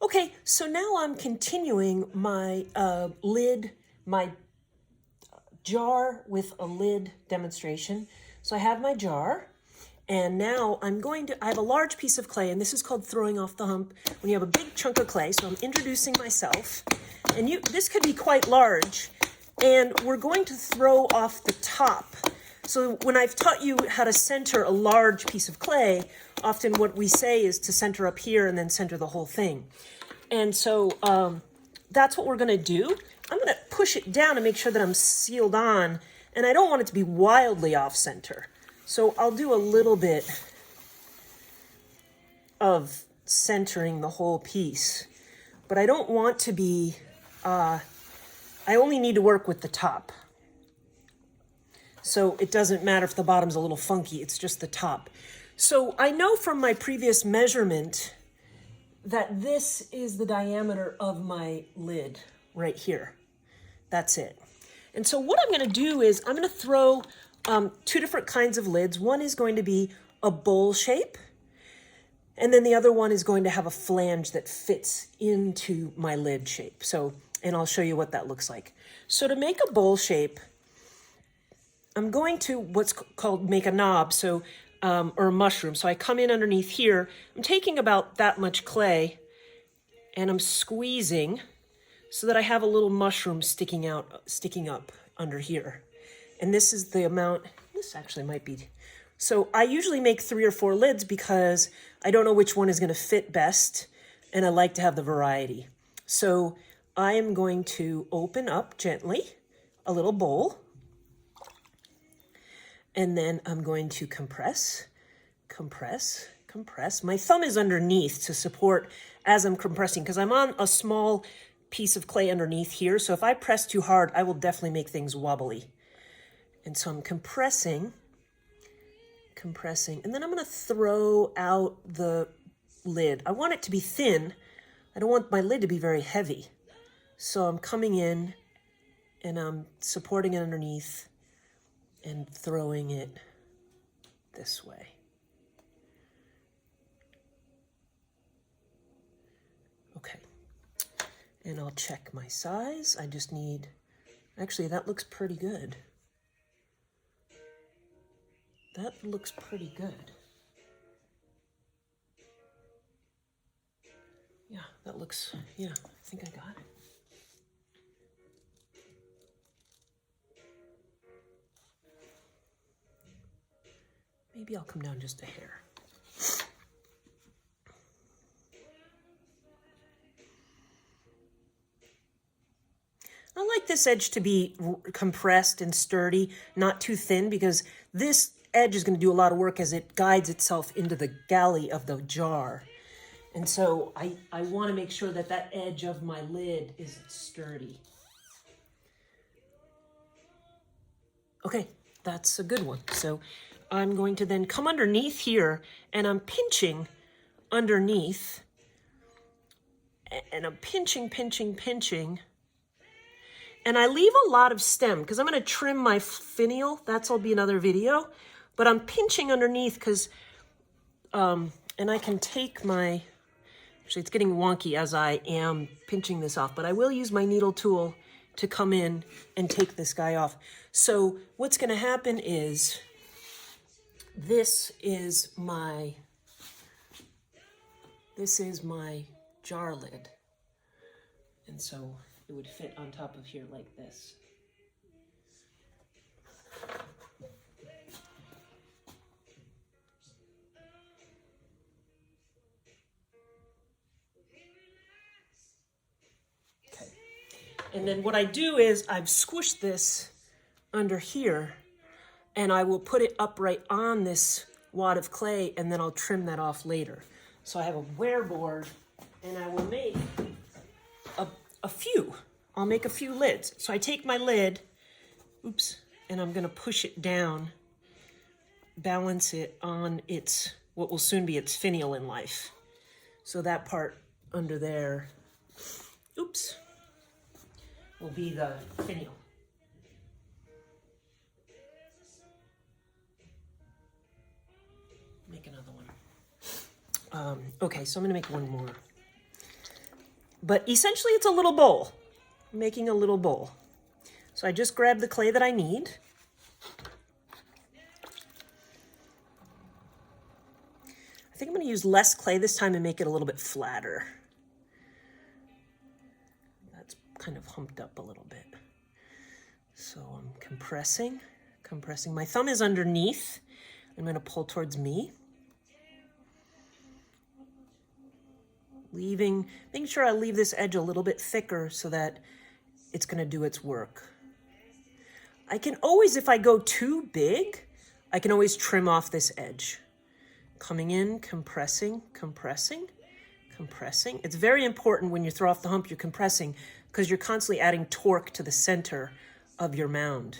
Okay, so now I'm continuing my my jar with a lid demonstration. So I have my jar, and now I have a large piece of clay, and this is called throwing off the hump when you have a big chunk of clay. So I'm introducing myself, and this could be quite large, and we're going to throw off the top. So when I've taught you how to center a large piece of clay, often what we say is to center up here and then center the whole thing. And so that's what we're going to do. I'm going to push it down to make sure that I'm sealed on, and I don't want it to be wildly off center. So I'll do a little bit of centering the whole piece, but I don't want to be, I only need to work with the top. So it doesn't matter if the bottom's a little funky, it's just the top. So I know from my previous measurement that this is the diameter of my lid right here. That's it. And so what I'm going to do is I'm going to throw two different kinds of lids. One is going to be a bowl shape, and then the other one is going to have a flange that fits into my lid shape. So, and I'll show you what that looks like. So to make a bowl shape, I'm going to what's called make a knob, so or a mushroom. So I come in underneath here. I'm taking about that much clay, and I'm squeezing so that I have a little mushroom sticking up under here. And this is the amount. This actually might be. So I usually make 3 or 4 lids because I don't know which one is going to fit best, and I like to have the variety. So I am going to open up gently a little bowl. And then I'm going to compress. My thumb is underneath to support as I'm compressing because I'm on a small piece of clay underneath here. So if I press too hard, I will definitely make things wobbly. And so I'm compressing. And then I'm going to throw out the lid. I want it to be thin. I don't want my lid to be very heavy. So I'm coming in and I'm supporting it underneath and throwing it this way. Okay, and I'll check my size. I just need, actually that looks pretty good. That looks pretty good. Yeah, that looks, yeah, I think I got it. Maybe I'll come down just a hair. I like this edge to be compressed and sturdy, not too thin, because this edge is going to do a lot of work as it guides itself into the galley of the jar. And so I want to make sure that that edge of my lid is sturdy. Okay, that's a good one. So I'm going to then come underneath here, and I'm pinching underneath, and I'm pinching, and I leave a lot of stem because I'm going to trim my finial. That'll be another video, but I'm pinching underneath because, and I can take my, actually it's getting wonky as I am pinching this off, but I will use my needle tool to come in and take this guy off. So what's going to happen is, this is my jar lid. And so it would fit on top of here like this. Okay. And then what I do is I've squished this under here, and I will put it upright on this wad of clay, and then I'll trim that off later. So I have a wear board, and I will make a few. I'll make a few lids. So I take my lid, oops, and I'm going to push it down, balance it on its, what will soon be its finial in life. So that part under there, oops, will be the finial. Make another one. Okay, so I'm going to make one more. But essentially it's a little bowl. I'm making a little bowl. So I just grabbed the clay that I need. I think I'm going to use less clay this time and make it a little bit flatter. That's kind of humped up a little bit. So I'm compressing. My thumb is underneath. I'm going to pull towards me. Making sure I leave this edge a little bit thicker so that it's going to do its work. I can always, if I go too big, I can always trim off this edge. Coming in, compressing. It's very important when you throw off the hump, you're compressing, because you're constantly adding torque to the center of your mound.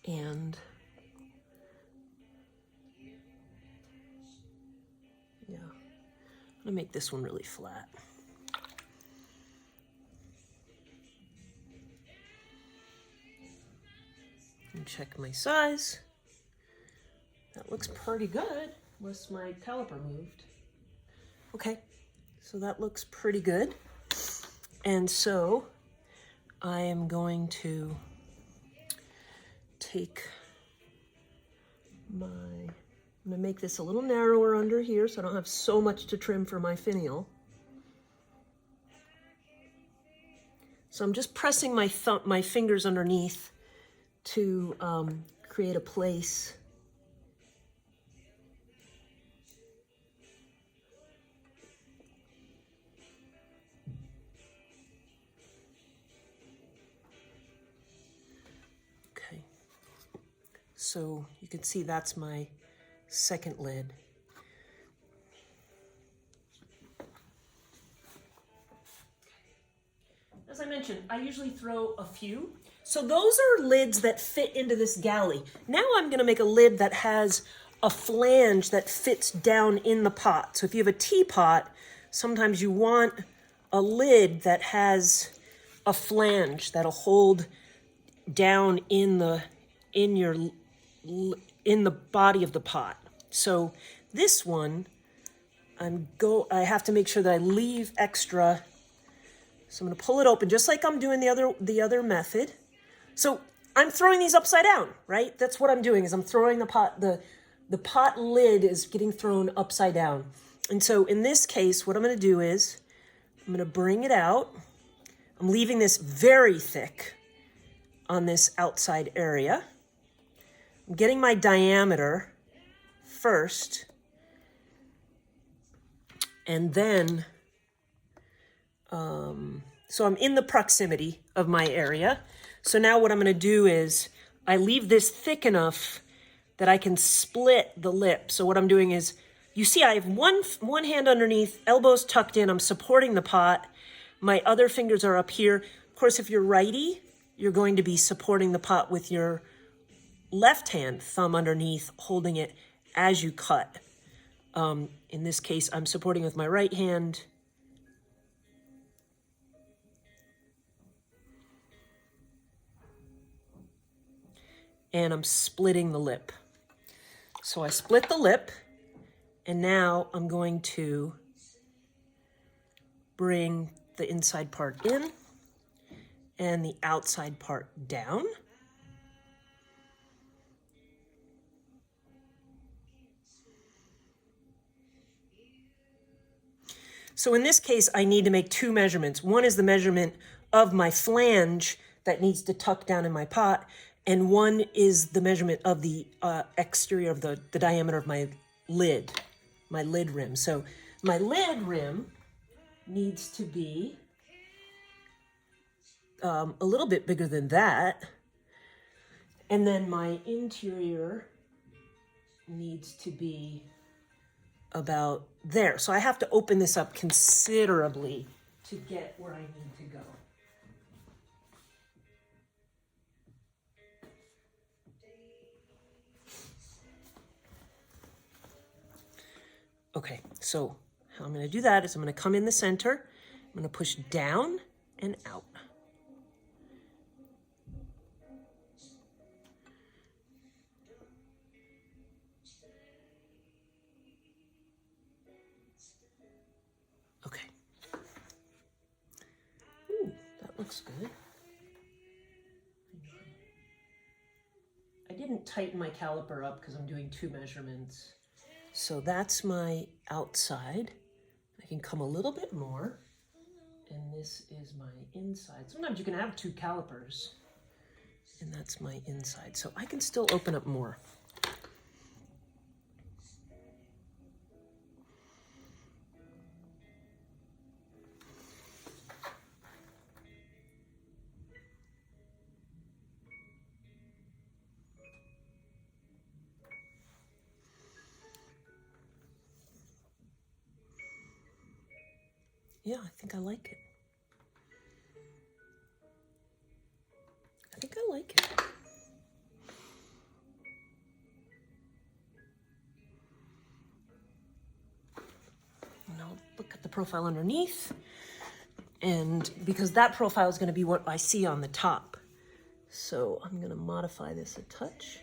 And yeah, I'm gonna make this one really flat. And check my size. That looks pretty good, unless my caliper moved. Okay, so that looks pretty good. And so I am going to take I'm gonna make this a little narrower under here so I don't have so much to trim for my finial. So I'm just pressing my fingers underneath to create a place. Okay, so you can see that's my second lid. As I mentioned, I usually throw a few. So those are lids that fit into this galley. Now I'm gonna make a lid that has a flange that fits down in the pot. So if you have a teapot, sometimes you want a lid that has a flange that'll hold down in the body of the pot. So this one, I have to make sure that I leave extra. So I'm going to pull it open just like I'm doing the other method. So I'm throwing these upside down, right? That's what I'm doing, is I'm throwing the pot lid is getting thrown upside down. And so in this case, what I'm going to do is I'm going to bring it out. I'm leaving this very thick on this outside area. I'm getting my diameter first, and then so I'm in the proximity of my area. So now what I'm going to do is I leave this thick enough that I can split the lip. So what I'm doing is, you see I have one hand underneath, elbows tucked in, I'm supporting the pot. My other fingers are up here. Of course, if you're righty, you're going to be supporting the pot with your left hand, thumb underneath, holding it as you cut. In this case, I'm supporting with my right hand. And I'm splitting the lip. So I split the lip, and now I'm going to bring the inside part in and the outside part down. So in this case, I need to make two measurements. One is the measurement of my flange that needs to tuck down in my pot, and one is the measurement of the exterior of the diameter of my lid rim. So my lid rim needs to be a little bit bigger than that. And then my interior needs to be about there. So I have to open this up considerably to get where I need to go. Okay, so how I'm going to do that is I'm going to come in the center, I'm going to push down and out. Okay. Ooh, that looks good. I didn't tighten my caliper up because I'm doing 2 measurements. So that's my outside. I can come a little bit more. And this is my inside. Sometimes you can have 2 calipers. And that's my inside. So I can still open up more. Yeah, I think I like it. I think I like it. Now look at the profile underneath. And because that profile is going to be what I see on the top. So I'm going to modify this a touch.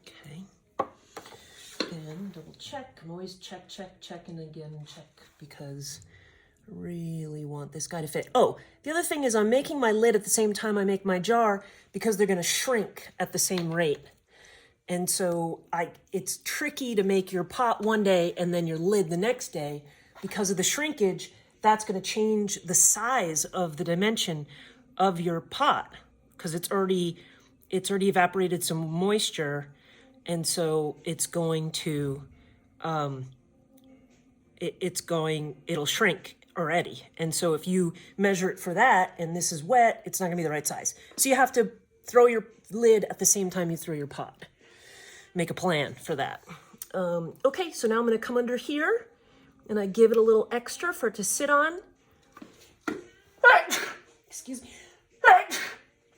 Okay. And double check. I'm always check, and again check because I really want this guy to fit. Oh, the other thing is I'm making my lid at the same time I make my jar because they're going to shrink at the same rate. And so it's tricky to make your pot one day and then your lid the next day because of the shrinkage. That's going to change the size of the dimension of your pot because it's already evaporated some moisture, and so it's going to it'll shrink already. And so if you measure it for that and this is wet, it's not going to be the right size. So you have to throw your lid at the same time you throw your pot. Make a plan for that. Okay, so now I'm going to come under here and I give it a little extra for it to sit on. Excuse me.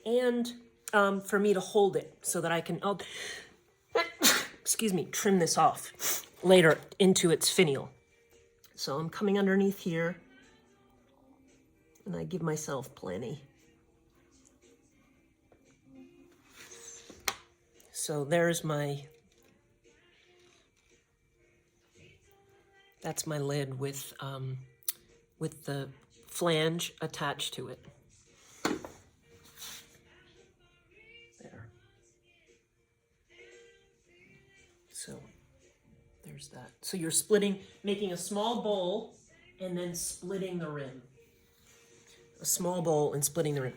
And for me to hold it so that I can, excuse me, trim this off later into its finial. So I'm coming underneath here and I give myself plenty. So there's that's my lid with the flange attached to it. There. So there's that. So you're making a small bowl and then splitting the rim. A small bowl and splitting the rim.